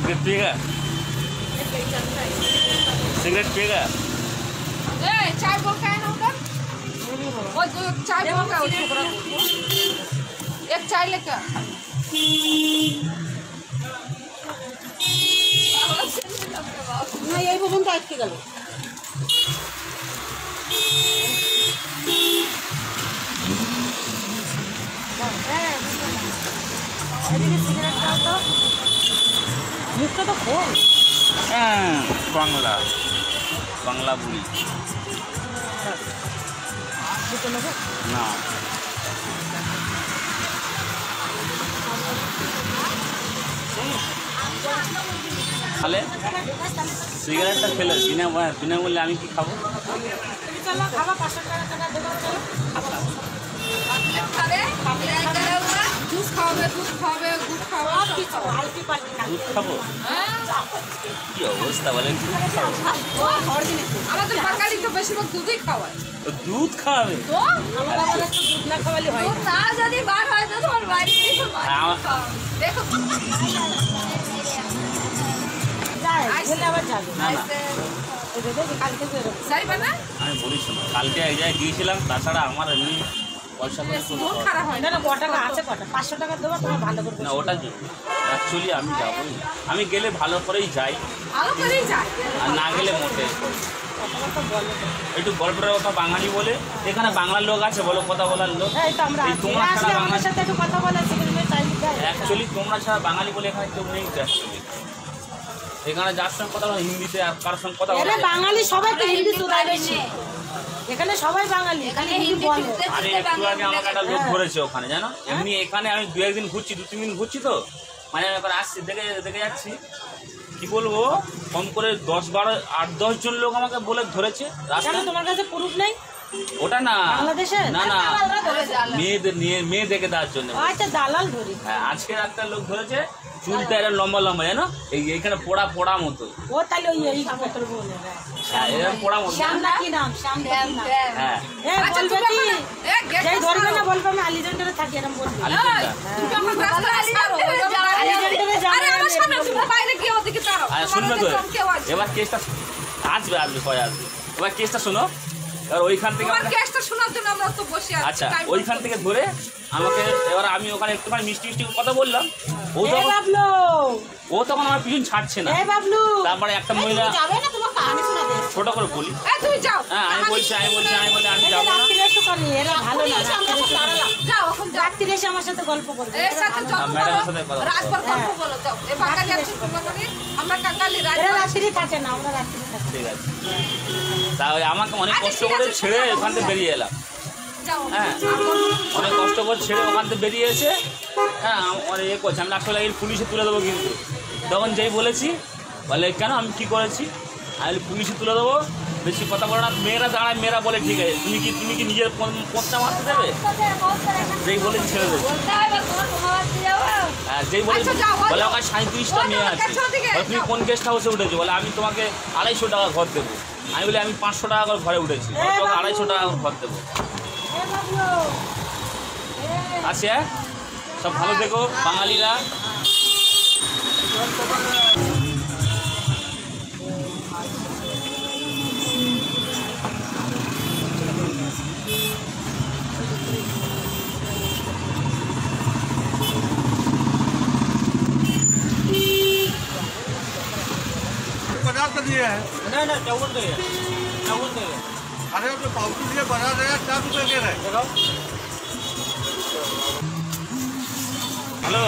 Cigarette पिएगा? Cigarette पिएगा? चाय बोल का है ना उधर? वो जो चाय बोल का उसको बड़ा एक चाय लेकर না এই পর্যন্ত আটকে গেল। মুখটা তো খোল। বাংলা বাংলা বুড়ি না তাহলে সিগারেটটা ফেলে বিনামূল্যে আমি কি খাবো? জুস খাওয়াবে, দুধ খাওয়াবে, দুধ খাওয়াবে, দুধ খাবো? কি অবস্থা বলেন? আমাদের বাঙালি তো বেশিরভাগ দুধই খাওয়ায়। দুধ খাওয়াবে তো দুধ না খাওয়ালে হয় না। যদি বার হয় তো তোমার বাড়ি দেখো আমি বলি শোনো, কালকে এক জায়গায় গিয়েছিলাম, তাছাড়া আমার এমনি পয়সা খারাপ হয় না। টাকা আছে কটা? 500 টাকা দেবো তোমার ভালো করে না, ওটা কি অ্যাকচুয়ালি আমি যাবোই, আমি গেলে ভালো করেই যাই, ভালো করেই যায় আর না গেলে মোটে একটু গল্পের কথা বাঙালি বলে। এখানে বাংলার লোক আছে বলো, কথা বলার লোক? তোমরা ছাড়া অ্যাকচুয়ালি তোমরা ছাড়া বাঙালি বলে এখানে কেউ নেই। এখানে যার সঙ্গে কথা বলো হিন্দিতে, আর কার সঙ্গে কথা বলো বাঙালি সবাই তো হিন্দি তোলাই বেশি, এখানে সবাই বাঙালি, এখানে হিন্দি বলে। আরে একটু আগে আমাকে একটা লোক ধরেছে ওখানে, জানো? এমনি এখানে আমি 2-1 দিন ঘুরছি, 2-3 দিন ঘুরছি, তো মানে আমি এখন আসছি, দেখে যাচ্ছি, কি বলবো, কম করে 10-12-8-10 জন লোক আমাকে বলে ধরেছে রাস্তায়। তোমার কাছে প্রুফ নেই? ওটা না, না না, মেয়েদেরকে দেওয়ার জন্য। আচ্ছা, দালাল ধরি। হ্যাঁ, আজকে একটা লোক ধরেছে, চুলটা এরা লম্বা লম্বা, জানো, এইখানে পোড়া মতো। ও তাহলে ওই বলে হ্যাঁ, এরকম পোড়া মতো। শ্যাম না কি নাম? শ্যাম। হ্যাঁ, বলবে কি যেই ধরবে না বলবে আমি আলিজেন্ডারে থাকি, এরকম বলবে। শুনবে তো এবার কেসটা আসবে পরে আসবে। এবার কেসটা শোনো, এবার ওইখান থেকে আচ্ছা ওইখান থেকে ধরে আমাকে, এবার আমি ওখানে একটুখানি মিষ্টি কথা বললাম, ও তখন আমার পিছন ছাড়ছে না। তারপরে একটা মহিলা ছোট করে বলি, হ্যাঁ আমি বলছি আমি যাবো না। আমার সাথে গল্প করবে, ম্যাডামের সাথে কথা রাত্রি থাকে না, আমরা রাত্রি থাকি। ঠিক আছে, তাহলে আমাকে অনেক কষ্ট করে ছেড়ে ওখান থেকে বেরিয়ে এলাম। হ্যাঁ, অনেক কষ্ট করে ছেড়ে ওখান থেকে বেরিয়ে এসে, হ্যাঁ অনেক এ করছে, আমি আসলে এই পুলিশে তুলে দেবো। কিন্তু তখন যেই বলেছি, বলে কেন, আমি কী করেছি? আমি পুলিশে তুলে দেবো, বেশি কথা বলো না। মেয়েরা দাঁড়ায়, মেয়েরা বলে ঠিক আছে, তুমি কি নিজের পোস্টটা মারতে দেবে? যেই বলেছি ছেড়ে দেবে। হ্যাঁ, যেই বলে বলে আমার 37টা মেয়ে আছে, তুমি কোন গেস্ট হাউসে উঠেছো? বলে আমি তোমাকে 250 টাকা ঘর দেবো। আমি বলি আমি 500 টাকা করে ঘরে উঠেছি, তোমাকে 250 টাকা ঘর দেবো। আচ্ছা, সব ভালো থেকো বাঙালিরা। दिए है ना 54 दे, अरे अपने पाउच दिए बना रहे हैं, 4 रुपए के रहे। हेलो।